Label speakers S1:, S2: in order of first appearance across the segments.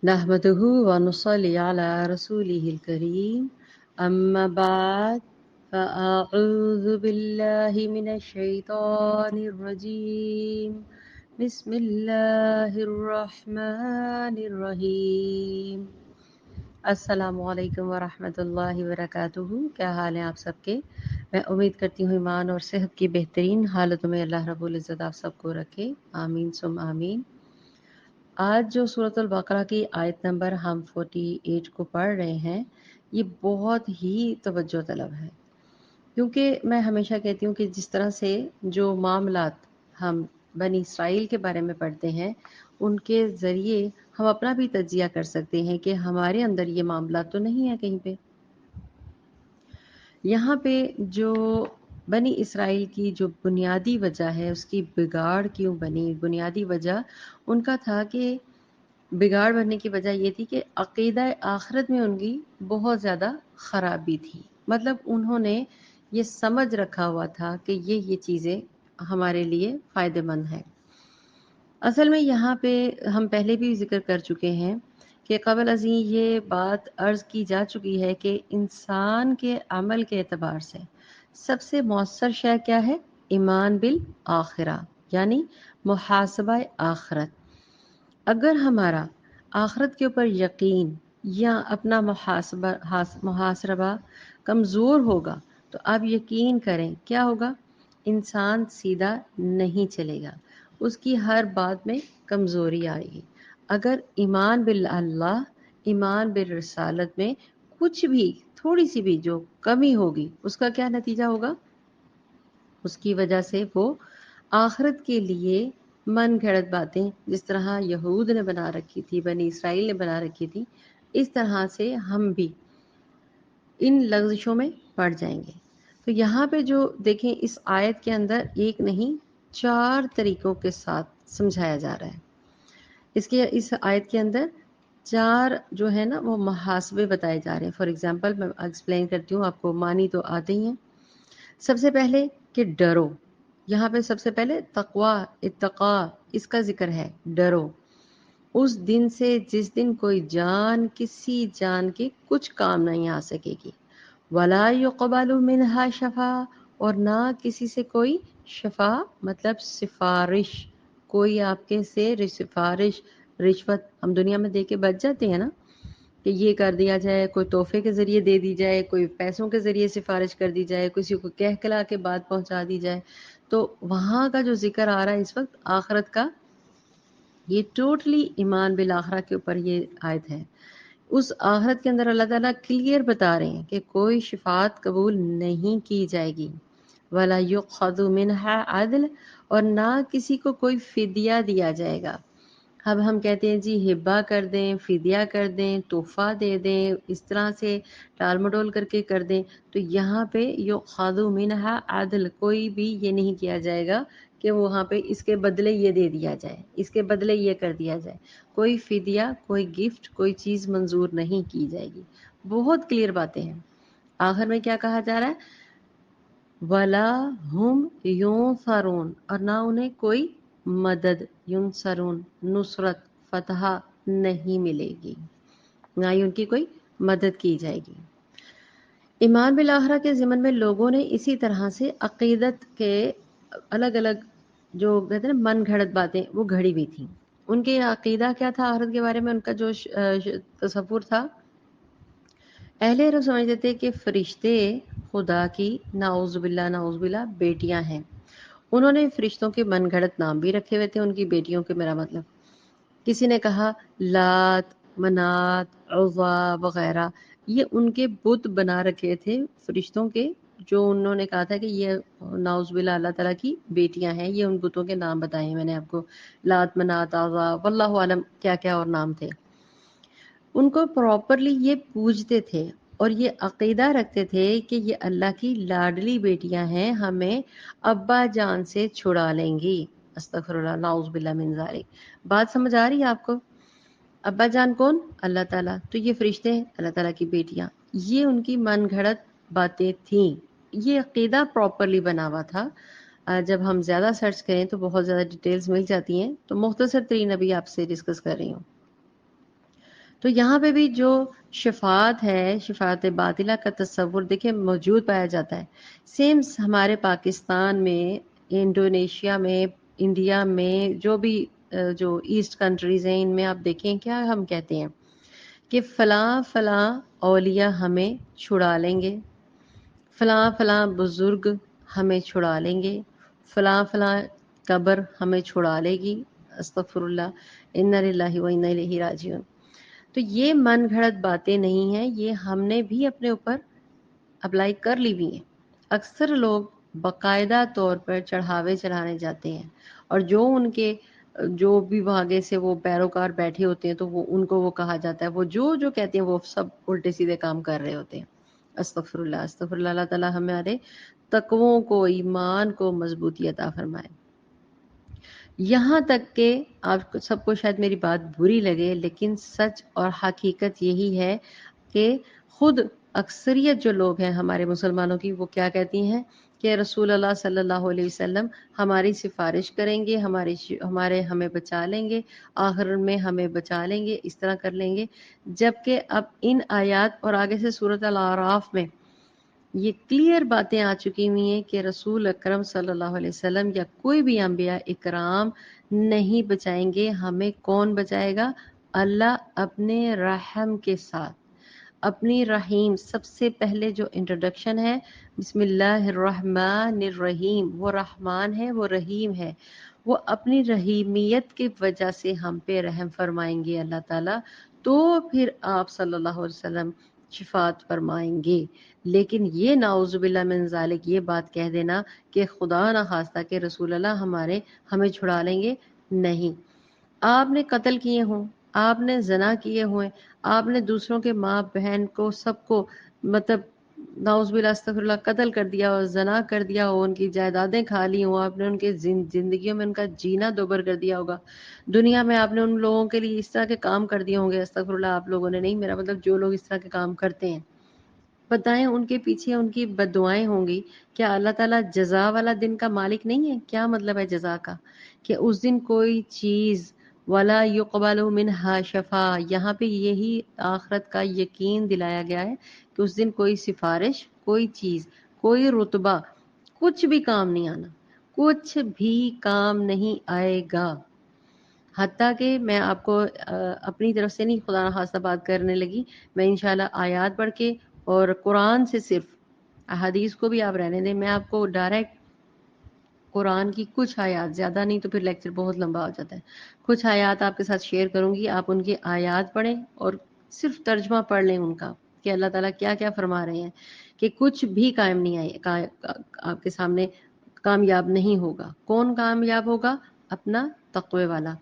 S1: نحمده ونصلي على رسوله الكريم أما بعد فأعوذ بالله من الشيطان الرجيم بسم الله الرحمن الرحیم۔ السلام علیکم ورحمۃ اللہ وبرکاتہ۔ کیا حال ہیں آپ سب کے؟ میں امید کرتی ہوں ایمان اور صحت کی بہترین حالتوں میں اللہ رب العزت آپ سب کو رکھے، آمین ثم آمین۔ آج جو سورۃ البقرہ کی آیت نمبر ہم 48 کو پڑھ رہے ہیں، یہ بہت ہی توجہ طلب ہے، کیونکہ میں ہمیشہ کہتی ہوں کہ جس طرح سے جو معاملات ہم بنی اسرائیل کے بارے میں پڑھتے ہیں، ان کے ذریعے ہم اپنا بھی تجزیہ کر سکتے ہیں کہ ہمارے اندر یہ معاملات تو نہیں ہیں کہیں پہ۔ یہاں پہ جو بنی اسرائیل کی جو بنیادی وجہ ہے، اس کی بگاڑ کیوں بنی، بنیادی وجہ ان کا تھا کہ بگاڑ بننے کی وجہ یہ تھی کہ عقیدہ آخرت میں ان کی بہت زیادہ خرابی تھی۔ مطلب انہوں نے یہ سمجھ رکھا ہوا تھا کہ یہ چیزیں ہمارے لیے فائدہ مند ہیں۔ اصل میں یہاں پہ ہم پہلے بھی ذکر کر چکے ہیں کہ قبل ازیں یہ بات عرض کی جا چکی ہے کہ انسان کے عمل کے اعتبار سے سب سے مؤثر شے کیا ہے؟ ایمان بالآخرہ، یعنی محاسبہ آخرت۔ اگر ہمارا آخرت کے اوپر یقین یا اپنا محاسبہ کمزور ہوگا تو آپ یقین کریں کیا ہوگا؟ انسان سیدھا نہیں چلے گا، اس کی ہر بات میں کمزوری آئے گی۔ اگر ایمان باللہ، ایمان بالرسالت میں کچھ بھی تھوڑی سی بھی جو کمی ہوگی، اس کا کیا نتیجہ ہوگا؟ اس کی وجہ سے وہ آخرت کے لیے من گھڑت باتیں جس طرح یہود نے بنا رکھی تھی، بنی اسرائیل نے بنا رکھی تھی، اس طرح سے ہم بھی ان لغزشوں میں پڑ جائیں گے۔ تو یہاں پہ جو دیکھیں اس آیت کے اندر ایک نہیں 4 طریقوں کے ساتھ سمجھایا جا رہا ہے۔ اس آیت کے اندر 4 جو ہے نا وہ محاسبے بتائے جا رہے ہیں۔ فار ایگزامپل میں ایکسپلین کرتی ہوں، آپ کو معنی تو آتے ہی ہیں۔ سب سے پہلے کہ ڈرو، یہاں پہ سب سے پہلے تقوی، اتقا، اس کا ذکر ہے، ڈرو اس دن سے جس دن کوئی جان کسی جان کے کچھ کام نہیں آ سکے گی، ولا يقبل منها شفاعہ، اور نہ کسی سے کوئی شفا مطلب سفارش، کوئی آپ کے سے سفارش، رشوت ہم دنیا میں دے کے بچ جاتے ہیں نا کہ یہ کر دیا جائے، کوئی تحفے کے ذریعے دے دی جائے، کوئی پیسوں کے ذریعے سفارش کر دی جائے، کسی کو کہہ کلا کے بات پہنچا دی جائے، تو وہاں کا جو ذکر آ رہا ہے اس وقت آخرت کا، یہ ٹوٹلی ایمان بالآخرہ کے اوپر یہ آیت ہے۔ اس آخرت کے اندر اللہ تعالیٰ کلیئر بتا رہے ہیں کہ کوئی شفاعت قبول نہیں کی جائے گی، وَلَا يُؤْخَذُ مِنْهَا عَدْلٌ، اور نہ کسی کو کوئی فدیہ دیا جائے گا۔ اب ہم کہتے ہیں جی ہبہ کر دیں، فدیہ کر دیں، تحفہ دے دیں، اس طرح سے ٹال مٹول کر کے کر دیں، تو یہاں پہ یؤخذ منہا عدل، کوئی بھی یہ نہیں کیا جائے گا کہ وہاں پہ اس کے بدلے یہ دے دیا جائے، اس کے بدلے یہ کر دیا جائے، کوئی فدیہ، کوئی گفٹ، کوئی چیز منظور نہیں کی جائے گی۔ بہت کلیئر باتیں ہیں۔ آخر میں کیا کہا جا رہا ہے؟ وَلَا هُمْ يُنصَرُونَ، اور نہ انہیں کوئی مدد، ینصرون نصرت، فتح نہیں ملے گی، نہ ہی ان کی کوئی مدد کی جائے گی۔ ایمان بالآخرہ کے ضمن میں لوگوں نے اسی طرح سے عقیدت کے الگ الگ جو کہتے ہیں نا من گھڑت باتیں وہ گھڑی ہوئی تھیں۔ ان کے عقیدہ کیا تھا آخرت کے بارے میں؟ ان کا جو تصور تھا، اہل عرب سمجھتے تھے کہ فرشتے خدا کی نعوذ باللہ نعوذ باللہ بیٹیاں ہیں۔ انہوں نے فرشتوں کے من گھڑت نام بھی رکھے ہوئے تھے ان کی بیٹیوں کے، میرا مطلب کسی نے کہا لات، منات، عزا وغیرہ، یہ ان کے بت بنا رکھے تھے فرشتوں کے، جو انہوں نے کہا تھا کہ یہ نعوذ باللہ اللہ تعالیٰ کی بیٹیاں ہیں۔ یہ ان بتوں کے نام بتائے ہیں میں نے آپ کو، لات، منات، عزا، واللہ عالم کیا کیا اور نام تھے۔ ان کو پراپرلی یہ پوجتے تھے اور یہ عقیدہ رکھتے تھے کہ یہ اللہ کی لاڈلی بیٹیاں ہیں، ہمیں ابا جان سے چھڑا لیں گی۔ استغفر اللہ، نعوذ باللہ من ذالک۔ بات سمجھ آ رہی ہے آپ کو؟ ابا جان کون؟ اللہ تعالیٰ، تو یہ فرشتے ہیں اللہ تعالیٰ کی بیٹیاں۔ یہ ان کی من گھڑت باتیں تھیں، یہ عقیدہ پراپرلی بنا ہوا تھا۔ جب ہم زیادہ سرچ کریں تو بہت زیادہ ڈیٹیلز مل جاتی ہیں، تو مختصر ترین ابھی آپ سے ڈسکس کر رہی ہوں۔ تو یہاں پہ بھی جو شفاعت ہے، شفاعت باطلہ کا تصور دیکھیں موجود پایا جاتا ہے. سیم ہمارے پاکستان میں، انڈونیشیا میں، انڈیا میں، جو بھی جو ایسٹ کنٹریز ہیں، ان میں آپ دیکھیں کیا ہم کہتے ہیں کہ فلاں فلاں اولیاء ہمیں چھڑا لیں گے، فلاں فلاں بزرگ ہمیں چھڑا لیں گے، فلاں فلاں قبر ہمیں چھڑا لے گی. استغفر اللہ، انا للہ و انا الیہ راجعون. تو یہ من گھڑت باتیں نہیں ہیں، یہ ہم نے بھی اپنے اوپر اپلائی کر لی ہوئی ہیں. اکثر لوگ باقاعدہ طور پر چڑھاوے چڑھانے جاتے ہیں، اور جو ان کے جو بھی آگے سے وہ پیروکار بیٹھے ہوتے ہیں تو وہ ان کو وہ کہا جاتا ہے، وہ جو جو کہتے ہیں وہ سب الٹے سیدھے کام کر رہے ہوتے ہیں. استغفر اللہ، استغفر اللہ. اللہ تعالیٰ ہمارے تقووں کو، ایمان کو مضبوطی عطا فرمائے. یہاں تک کہ آپ سب کو شاید میری بات بری لگے، لیکن سچ اور حقیقت یہی ہے کہ خود اکثریت جو لوگ ہیں ہمارے مسلمانوں کی، وہ کیا کہتی ہیں کہ رسول اللہ صلی اللہ علیہ وسلم ہماری سفارش کریں گے، ہمیں بچا لیں گے، آخر میں ہمیں بچا لیں گے، اس طرح کر لیں گے. جبکہ اب ان آیات اور آگے سے سورۃ الاعراف میں یہ کلیئر باتیں آ چکی ہوئی ہیں کہ رسول اکرم صلی اللہ علیہ وسلم یا کوئی بھی انبیاء اکرام نہیں بچائیں گے. ہمیں کون بچائے گا؟ اللہ اپنے رحم کے ساتھ، اپنی رحیم. سب سے پہلے جو انٹروڈکشن ہے، بسم اللہ الرحمن الرحیم، وہ رحمان ہے، وہ رحیم ہے. وہ اپنی رحیمیت کی وجہ سے ہم پہ رحم فرمائیں گے اللہ تعالیٰ، تو پھر آپ صلی اللہ علیہ وسلم شفاعت فرمائیں گے. لیکن یہ نعوذ باللہ من ذالک، یہ بات کہہ دینا کہ خدا نہ خواستہ کہ رسول اللہ ہمیں چھڑا لیں گے، نہیں. آپ نے قتل کیے ہوں، آپ نے زنا کیے ہوئے، آپ نے دوسروں کے ماں بہن کو سب کو مطلب نعوذ باللہ استغفر اللہ قتل کر دیا اور زنا کر دیا ہو، ان کی جائیدادیں کھا لی ہوں، آپ نے ان کے زندگیوں میں ان کا جینا دوبر کر دیا ہوگا. دنیا میں آپ نے ان لوگوں کے لیے اس طرح کے کام کر دیے ہوں گے. استغفر اللہ، آپ لوگوں نے نہیں، میرا مطلب جو لوگ اس طرح کے کام کرتے ہیں، بتائیں ان کے پیچھے ان کی بد دعائیں ہوں گی. کیا اللہ تعالیٰ جزا والا دن کا مالک نہیں ہے؟ کیا مطلب ہے جزا کا؟ کہ اس دن کوئی چیز ولا يقبل منها شفا، یہاں پہ یہی آخرت کا یقین دلایا گیا ہے کہ اس دن کوئی سفارش، کوئی چیز، کوئی رتبہ، کچھ بھی کام نہیں آنا، کچھ بھی کام نہیں آئے گا. حتیٰ کہ میں آپ کو اپنی طرف سے نہیں، خدا نخواستہ بات کرنے لگی، میں انشاءاللہ آیات پڑھ کے اور قرآن سے، صرف احادیث کو بھی آپ رہنے دیں، میں آپ کو ڈائریکٹ قرآن کی کچھ آیات، زیادہ نہیں تو پھر لیکچر بہت لمبا ہو جاتا ہے، کچھ آیات آپ کے ساتھ شیئر کروں گی. آپ ان کی آیات پڑھیں اور صرف ترجمہ پڑھ لیں ان کا کہ اللہ تعالیٰ کیا کیا فرما رہے ہیں، کہ کچھ بھی قائم نہیں آئے آپ کے سامنے، کامیاب نہیں ہوگا. کون کامیاب ہوگا؟ اپنا تقوی والا.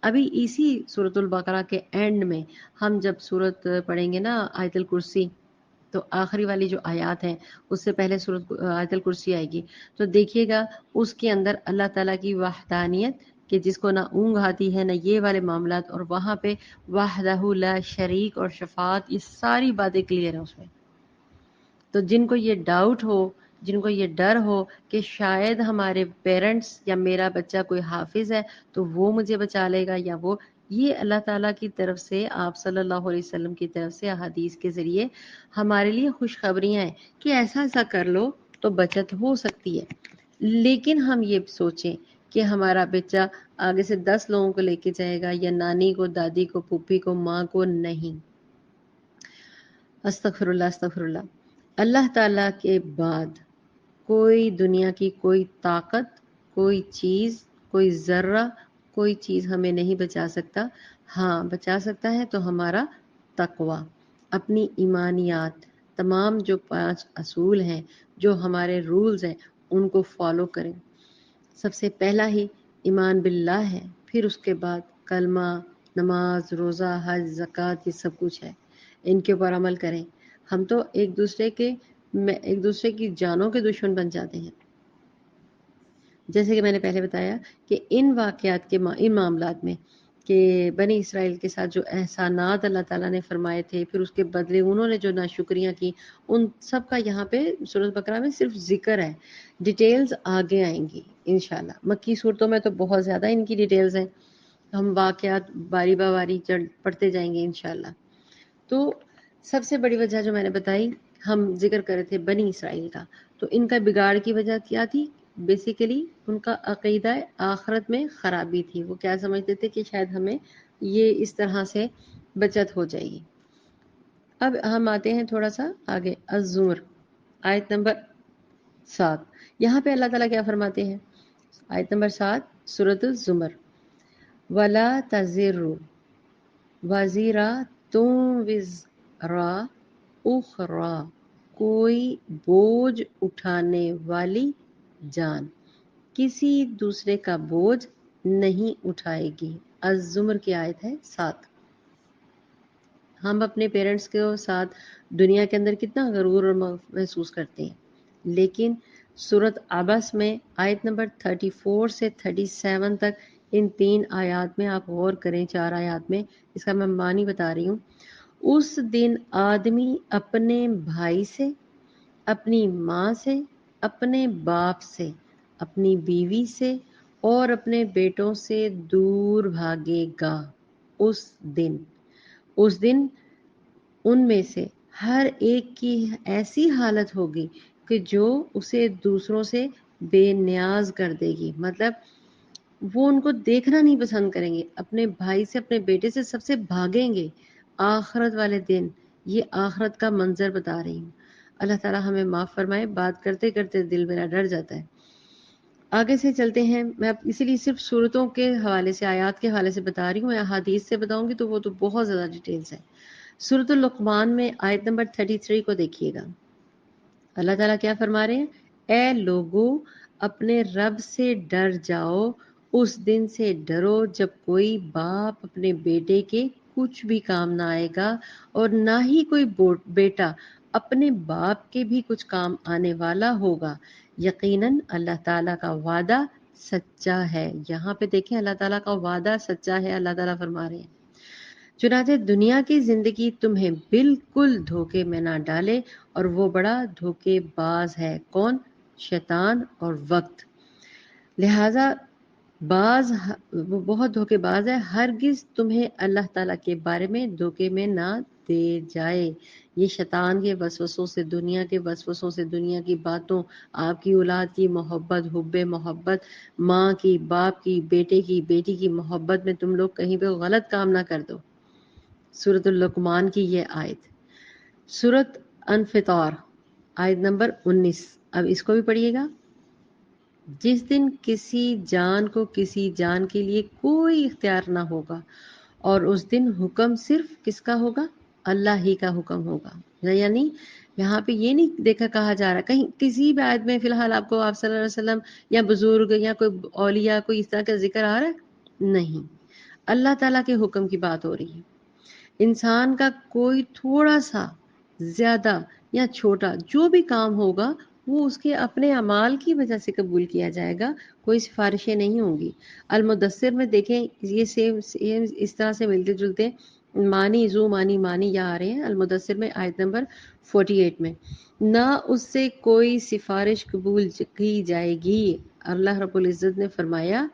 S1: ابھی اسی سورۃ البقرہ کے اینڈ میں ہم جب سورت پڑھیں گے نا آیت الکرسی، تو آخری والی جو آیات ہیں اس سے پہلے سورت آیت الکرسی آئے گی، تو دیکھیے گا اس کے اندر اللہ تعالیٰ کی وحدانیت، کہ جس کو نہ اونگ آتی ہے نہ یہ والے معاملات، اور وہاں پہ وحدہ لا شریک اور شفاعت، یہ ساری باتیں کلیئر ہیں اس میں. تو جن کو یہ ڈاؤٹ ہو، جن کو یہ ڈر ہو کہ شاید ہمارے پیرنٹس یا میرا بچہ کوئی حافظ ہے تو وہ مجھے بچا لے گا، یا وہ، یہ اللہ تعالیٰ کی طرف سے، آپ صلی اللہ علیہ وسلم کی طرف سے احادیث کے ذریعے ہمارے لیے خوشخبریاں ہیں کہ ایسا ایسا کر لو تو بچت ہو سکتی ہے. لیکن ہم یہ سوچیں کہ ہمارا بچہ آگے سے 10 لوگوں کو لے کے جائے گا، یا نانی کو، دادی کو، پھوپھی کو، ماں کو، نہیں. استغفر اللہ، استغفر اللہ. اللہ تعالیٰ کے بعد کوئی دنیا کی کوئی طاقت، کوئی چیز، کوئی ذرہ، کوئی چیز ہمیں نہیں بچا سکتا. ہاں بچا سکتا ہے تو ہمارا تقوی، اپنی ایمانیات، تمام جو 5 اصول ہیں، جو ہمارے رولز ہیں، ان کو فالو کریں. سب سے پہلا ہی ایمان باللہ ہے، پھر اس کے بعد کلمہ، نماز، روزہ، حج، زکوٰۃ، یہ سب کچھ ہے، ان کے اوپر عمل کریں. ہم تو ایک دوسرے کی جانوں کے دشمن بن جاتے ہیں. جیسے کہ میں نے پہلے بتایا کہ ان واقعات کے ان معاملات میں کہ بنی اسرائیل کے ساتھ جو احسانات اللہ تعالیٰ نے فرمائے تھے، پھر اس کے بدلے انہوں نے جو ناشکریاں کی، ان سب کا یہاں پہ سورۃ بقرہ میں صرف ذکر ہے. ڈیٹیلز آگے آئیں گی انشاءاللہ. مکی صورتوں میں تو بہت زیادہ ان کی ڈیٹیلز ہیں، ہم واقعات باری باری پڑھتے جائیں گے انشاءاللہ۔ تو سب سے بڑی وجہ جو میں نے بتائی، ہم ذکر کر رہے تھے بنی اسرائیل کا، تو ان کا بگاڑ کی وجہ کیا تھی؟ بیسیکلی ان کا عقیدہ آخرت میں خرابی تھی۔ وہ کیا سمجھتے تھے کہ شاید ہمیں یہ اس طرح سے بچت ہو جائے گی۔ اب ہم آتے ہیں تھوڑا سا آگے، الزمر آیت نمبر 7۔ یہاں پہ اللہ تعالیٰ کیا فرماتے ہیں؟ آیت نمبر 7 سورۃ الزمر، وَلَا تَزِرُ وَزِرَةٌ وِزْرَ اُخْرَىٰ، کوئی بوجھ اٹھانے والی جان کسی دوسرے کا بوجھ نہیں اٹھائے گی۔ الزمر کی آیت ہے 7۔ ہم اپنے پیرنٹس کے ساتھ دنیا کے اندر کتنا غرور اور محسوس کرتے ہیں، لیکن سورۃ عبس میں آیت نمبر 34 سے 37 تک ان 3 آیات میں آپ غور کریں، 4 آیات میں، اس کا میں معنی بتا رہی ہوں۔ اس دن آدمی اپنے بھائی سے، اپنی ماں سے، اپنے باپ سے، اپنی بیوی سے اور اپنے بیٹوں سے دور بھاگے گا۔ اس دن ان میں سے ہر ایک کی ایسی حالت ہوگی کہ جو اسے دوسروں سے بے نیاز کر دے گی، مطلب وہ ان کو دیکھنا نہیں پسند کریں گے، اپنے بھائی سے، اپنے بیٹے سے، سب سے بھاگیں گے۔ آخرت والے دن، یہ آخرت کا منظر بتا رہی ہوں۔ اللہ تعالیٰ ہمیں معاف فرمائے، بات کرتے کرتے دل میرا ڈر جاتا ہے۔ آگے سے چلتے ہیں، میں اسی لیے صرف صورتوں کے حوالے سے، آیات کے حوالے سے بتا رہی ہوں، میں احادیث سے بتاؤں گی تو وہ تو بہت زیادہ ڈیٹیلز ہے۔ سورۃ اللقمان میں آیت نمبر 33 کو دیکھیے گا، اللہ تعالیٰ کیا فرما رہے ہیں؟ اے لوگو، اپنے رب سے ڈر جاؤ، اس دن سے ڈرو جب کوئی باپ اپنے بیٹے کے کچھ بھی کام نہ آئے گا، اور نہ ہی کوئی بیٹا اپنے باپ کے بھی کچھ کام آنے والا ہوگا۔ یقیناً اللہ تعالیٰ کا وعدہ سچا ہے۔ یہاں پہ دیکھیں، اللہ تعالیٰ کا وعدہ سچا ہے، اللہ تعالیٰ فرما رہے ہیں۔ چنانچہ دنیا کی زندگی تمہیں بالکل دھوکے میں نہ ڈالے، اور وہ بڑا دھوکے باز ہے۔ کون؟ شیطان اور وقت۔ لہذا وہ بہت دھوکے باز ہے، ہرگز تمہیں اللہ تعالیٰ کے بارے میں دھوکے میں نہ دے جائے۔ یہ شیطان کے وسوسوں سے، دنیا کے وسوسوں سے، دنیا کی باتوں، آپ کی اولاد کی محبت، حب محبت، ماں کی، باپ کی، بیٹے کی، بیٹی کی محبت میں تم لوگ کہیں پہ غلط کام نہ کر دو۔ سورۃ اللقمان کی یہ آیت۔ سورۃ انفطار آیت نمبر 19، اب اس کو بھی پڑھیے گا۔ جس دن کسی جان کو کسی جان کے لیے کوئی اختیار نہ ہوگا، اور اس دن حکم صرف کس کا ہوگا؟ اللہ ہی کا حکم ہوگا۔ یعنی یہاں پہ یہ نہیں کہا جا رہا، کہیں کسی بھی آیت میں فی الحال آپ کو، آپ صلی اللہ علیہ وسلم یا بزرگ یا کوئی اولیاء، کوئی اس طرح کا ذکر آ رہا ہے؟ نہیں، اللہ تعالیٰ کے حکم کی بات ہو رہی ہے۔ انسان کا کوئی تھوڑا سا زیادہ یا چھوٹا جو بھی کام ہوگا، وہ اس کے اپنے اعمال کی وجہ سے قبول کیا جائے گا، کوئی سفارشیں نہیں ہوں گی۔ المدثر میں دیکھیں، یہ سیم اس طرح سے ملتے جلتے مانی یا آ رہے ہیں۔ المدثر میں آیت نمبر 48 میں، نہ اس سے کوئی سفارش قبول کی جائے گی۔ اللہ رب العزت نے فرمایا،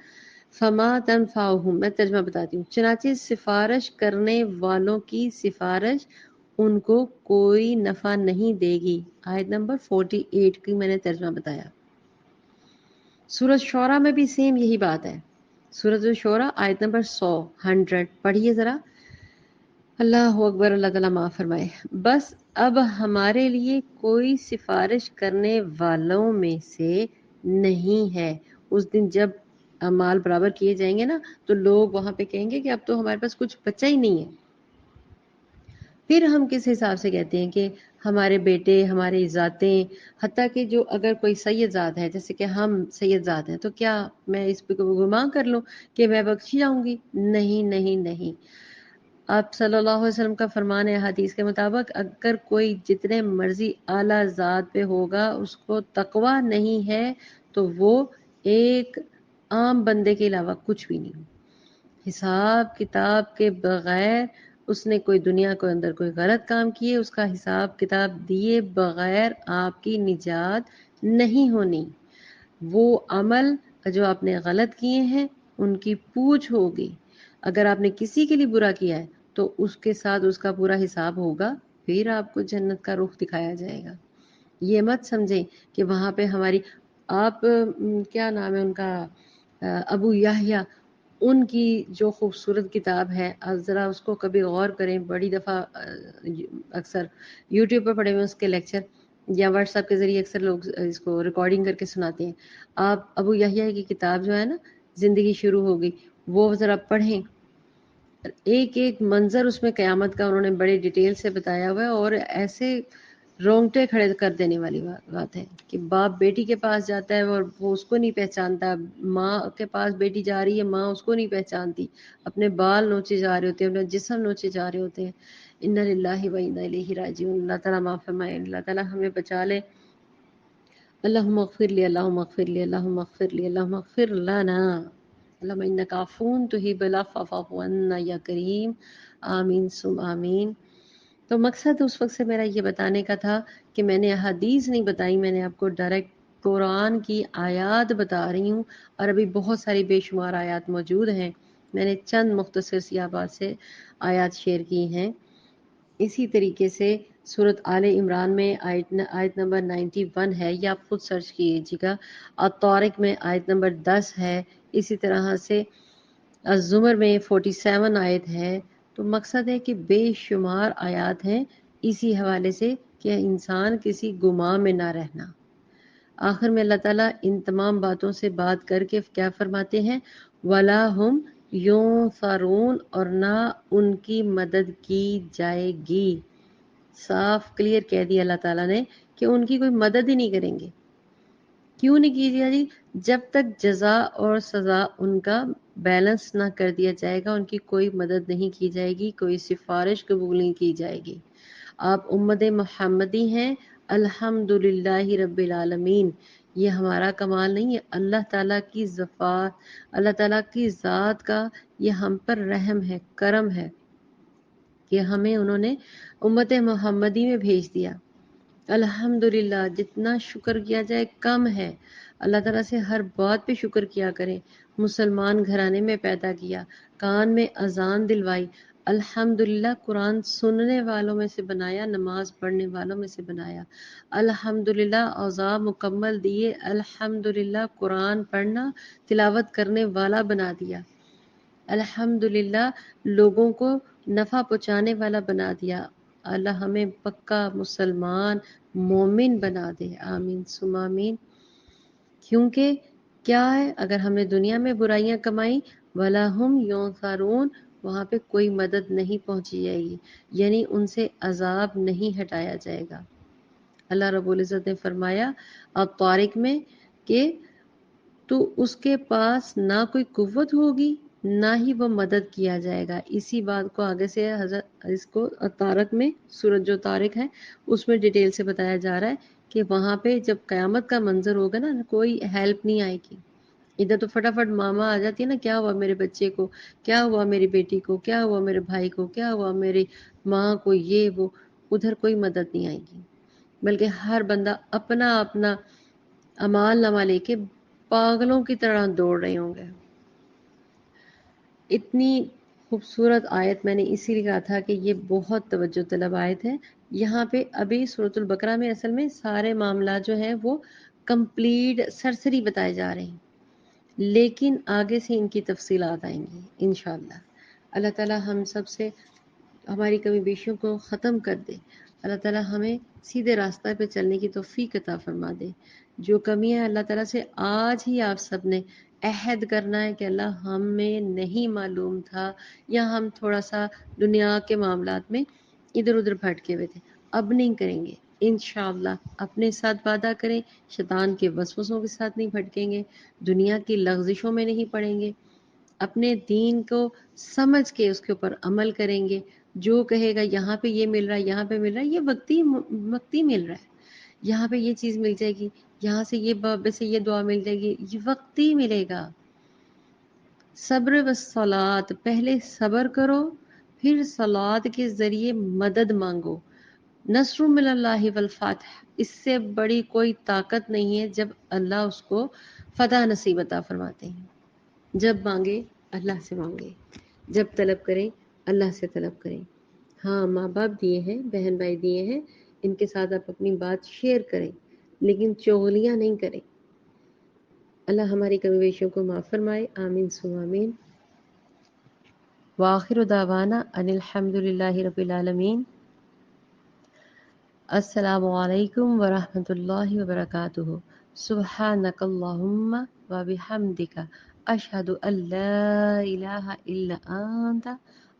S1: فما تنفعہم، میں ترجمہ بتاتی ہوں، چنانچہ سفارش کرنے والوں کی سفارش ان کو کوئی نفع نہیں دے گی۔ آیت نمبر 48 کی میں نے ترجمہ بتایا۔ سورۃ شعراء میں بھی سیم یہی بات ہے۔ سورۃ شعراء آیت نمبر 100 پڑھیے ذرا۔ اللہ اکبر، اللہ تعالیٰ معاف فرمائے۔ بس اب ہمارے لیے کوئی سفارش کرنے والوں میں سے نہیں ہے۔ اس دن جب اعمال برابر کیے جائیں گے نا، تو لوگ وہاں پہ کہیں گے کہ اب تو ہمارے پاس کچھ بچا ہی نہیں ہے۔ پھر ہم کس حساب سے کہتے ہیں کہ ہمارے بیٹے، ہماری ذاتیں، حتیٰ کہ جو اگر کوئی سید ذات ہے، جیسے کہ ہم سید ذات ہیں، تو کیا میں اس پہ گمان کر لوں کہ میں بخشی جاؤں گی؟ نہیں نہیں نہیں۔ آپ صلی اللہ علیہ وسلم کا فرمان ہے حدیث کے مطابق، اگر کوئی جتنے مرضی اعلیٰ ذات پہ ہوگا، اس کو تقویٰ نہیں ہے تو وہ ایک عام بندے کے علاوہ کچھ بھی نہیں۔ حساب کتاب کے بغیر اس نے کوئی دنیا کے اندر کوئی غلط کام کیے، اس کا حساب کتاب دیے بغیر آپ کی نجات نہیں ہونی۔ وہ عمل جو آپ نے غلط کیے ہیں، ان کی پوچھ ہوگی۔ اگر آپ نے کسی کے لیے برا کیا ہے تو اس کے ساتھ اس کا پورا حساب ہوگا، پھر آپ کو جنت کا رخ دکھایا جائے گا۔ یہ مت سمجھیں کہ وہاں پہ ہماری آپ کیا نام ہے ان کا، ابو یحییٰ، ان کی جو خوبصورت کتاب ہے، آپ ذرا اس کو کبھی غور کریں۔ بڑی دفعہ اکثر یوٹیوب پر پڑے ہوئے اس کے لیکچر، یا واٹس ایپ کے ذریعے اکثر لوگ اس کو ریکارڈنگ کر کے سناتے ہیں۔ آپ ابو یحییٰ کی کتاب جو ہے نا، زندگی شروع ہو گئی، وہ ذرا پڑھیں۔ ایک ایک منظر اس میں قیامت کا انہوں نے بڑے ڈیٹیل سے بتایا ہوا ہے، اور ایسے رونگٹے کھڑے کر دینے والی بات ہے کہ باپ بیٹی کے پاس جاتا ہے اور وہ اس کو نہیں پہچانتا، ماں کے پاس بیٹی جا رہی ہے، ماں اس کو نہیں پہچانتی، اپنے بال نوچے جا رہے ہوتے ہیں، اپنا جسم نوچے جا رہے ہوتے ہیں۔ انا للہ و انا الیہ راجعون۔ اللہ تعالیٰ معاف فرمائے، اللہ تعالیٰ ہمیں بچا لے۔ اللہم اغفر لی، اللہم اغفر لی، اللہم اغفر لی، اللہم اغفر لنا، اللہم انک عفو تحب العفو فاعف عنا یا کریم۔ آمین ثم آمین۔ تو مقصد اس وقت سے میرا یہ بتانے کا تھا کہ میں نے احادیث نہیں بتائی، میں نے آپ کو ڈائریکٹ قرآن کی آیات بتا رہی ہوں، اور ابھی بہت ساری بے شمار آیات موجود ہیں۔ میں نے چند مختصر سی آیات سے آیات شیئر کی ہیں۔ اسی طریقے سے سورۃ آل عمران میں آیت نمبر 91 ہے، یا آپ خود سرچ کیجیے گا۔ الطارق میں آیت نمبر 10 ہے، اسی طرح سے الزمر میں 47 آیت ہے۔ تو مقصد ہے کہ بے شمار آیات ہیں اسی حوالے سے کہ انسان کسی گماں میں نہ رہنا۔ آخر میں اللہ تعالیٰ ان تمام باتوں سے بات کر کے کیا فرماتے ہیں؟ وَلَا هُمْ يُنصَرُونَ، اور نہ ان کی مدد کی جائے گی۔ صاف کلیئر کہہ دیا اللہ تعالیٰ نے کہ ان کی کوئی مدد ہی نہیں کریں گے۔ کیوں نہیں کی جائے؟ جب تک جزا اور سزا ان کا بیلنس نہ کر دیا جائے گا، ان کی کوئی مدد نہیں کی جائے گی، کوئی سفارش قبول نہیں کی جائے گی۔ آپ امت محمدی ہیں، الحمدللہ رب العالمین۔ یہ ہمارا کمال نہیں ہے، اللہ تعالیٰ کی ذات، اللہ تعالیٰ کی ذات کا یہ ہم پر رحم ہے، کرم ہے کہ ہمیں انہوں نے امت محمدی میں بھیج دیا۔ الحمدللہ، جتنا شکر کیا جائے کم ہے۔ اللہ تعالیٰ سے ہر بات پہ شکر کیا کریں۔ مسلمان گھرانے میں پیدا کیا، کان میں اذان دلوائی، الحمدللہ قرآن سننے والوں میں سے بنایا، نماز پڑھنے والوں میں سے بنایا، الحمدللہ اوضاع مکمل دیے، الحمدللہ قرآن پڑھنا تلاوت کرنے والا بنا دیا، الحمدللہ لوگوں کو نفع پہنچانے والا بنا دیا۔ اللہ ہمیں پکا مسلمان مومن بنا دے، آمین ثم آمین۔ کیونکہ کیا ہے، اگر ہم نے دنیا میں برائیاں کمائیں، وَلَهُمْ يُنصَرُونَ، وہاں پہ کوئی مدد نہیں پہنچی جائے گی، یعنی ان سے عذاب نہیں ہٹایا جائے گا۔ اللہ رب العزت نے فرمایا الطارق میں کہ تو اس کے پاس نہ کوئی قوت ہوگی، نہ ہی وہ مدد کیا جائے گا۔ اسی بات کو آگے سے حضرت اس کو طارق میں، سورج جو طارق ہے اس میں ڈیٹیل سے بتایا جا رہا ہے کہ وہاں پہ جب قیامت کا منظر ہوگا نا، کوئی ہیلپ نہیں آئے گی۔ ادھر تو فٹافٹ ماما آ جاتی ہے نا، کیا ہوا میرے بچے کو، کیا ہوا میری بیٹی کو، کیا ہوا میرے بھائی کو، کیا ہوا میری ماں کو، یہ وہ، ادھر کوئی مدد نہیں آئے گی، بلکہ ہر بندہ اپنا اپنا اعمال نامہ لے کے پاگلوں کی طرح دوڑ رہے ہوں گے۔ اتنی خوبصورت آیت میں نے اسی لیے کہا تھا کہ یہ بہت توجہ طلب آیت ہے۔ یہاں پہ ابھی سورۃ البقرہ میں اصل میں سارے معاملات جو ہیں وہ کمپلیٹ سرسری بتائے جا رہے ہیں، لیکن آگے سے ان کی تفصیلات آئیں گی انشاءاللہ۔ اللہ تعالی ہم سب سے ہماری کمی بیشیوں کو ختم کر دے۔ اللہ تعالی ہمیں سیدھے راستہ پہ چلنے کی توفیق عطا فرما دے۔ جو کمی ہے اللہ تعالیٰ سے آج ہی آپ سب نے عہد کرنا ہے کہ اللہ ہمیں نہیں معلوم تھا، یا ہم تھوڑا سا دنیا کے معاملات میں ادھر ادھر بھٹکے ہوئے تھے، اب نہیں کریں گے انشاءاللہ۔ اپنے ساتھ وعدہ کریں، شیطان کے وسوسوں کے ساتھ نہیں بھٹکیں گے، دنیا کی لغزشوں میں نہیں پڑیں گے، اپنے دین کو سمجھ کے اس کے اوپر عمل کریں گے۔ جو کہے گا یہاں پہ یہ مل رہا ہے، یہاں پہ مل رہا ہے، یہ وقتی مل رہا ہے، یہاں پہ یہ چیز مل جائے گی، یہاں سے یہ باب سے یہ دعا مل جائے گی، یہ وقتی ملے گا۔ صبر والصلاۃ، پہلے صبر کرو، پھر صلاۃ کے ذریعے مدد مانگو۔ نصر من اللہ والفتح، اس سے بڑی کوئی طاقت نہیں ہے جب اللہ اس کو فتح نصیب عطا فرماتے ہیں۔ جب مانگے اللہ سے مانگے۔ جب طلب کریں اللہ سے طلب کریں. ہاں ماں باپ دیے ہیں، بہن بھائی دیے ہیں، ان کے ساتھ آپ اپنی بات شیئر کریں لیکن چغلیاں نہیں کریں. اللہ ہماری کمی بیشیوں کو معاف فرمائے. آمین ثم آمین. وآخر دعوانا ان الحمد للہ رب العالمین. السلام علیکم ورحمۃ اللہ وبرکاتہ. سبحانک اللہم وبحمدک اشہد ان لا الہ الا انت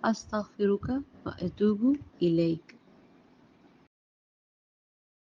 S1: استغفرک واتوب الیک.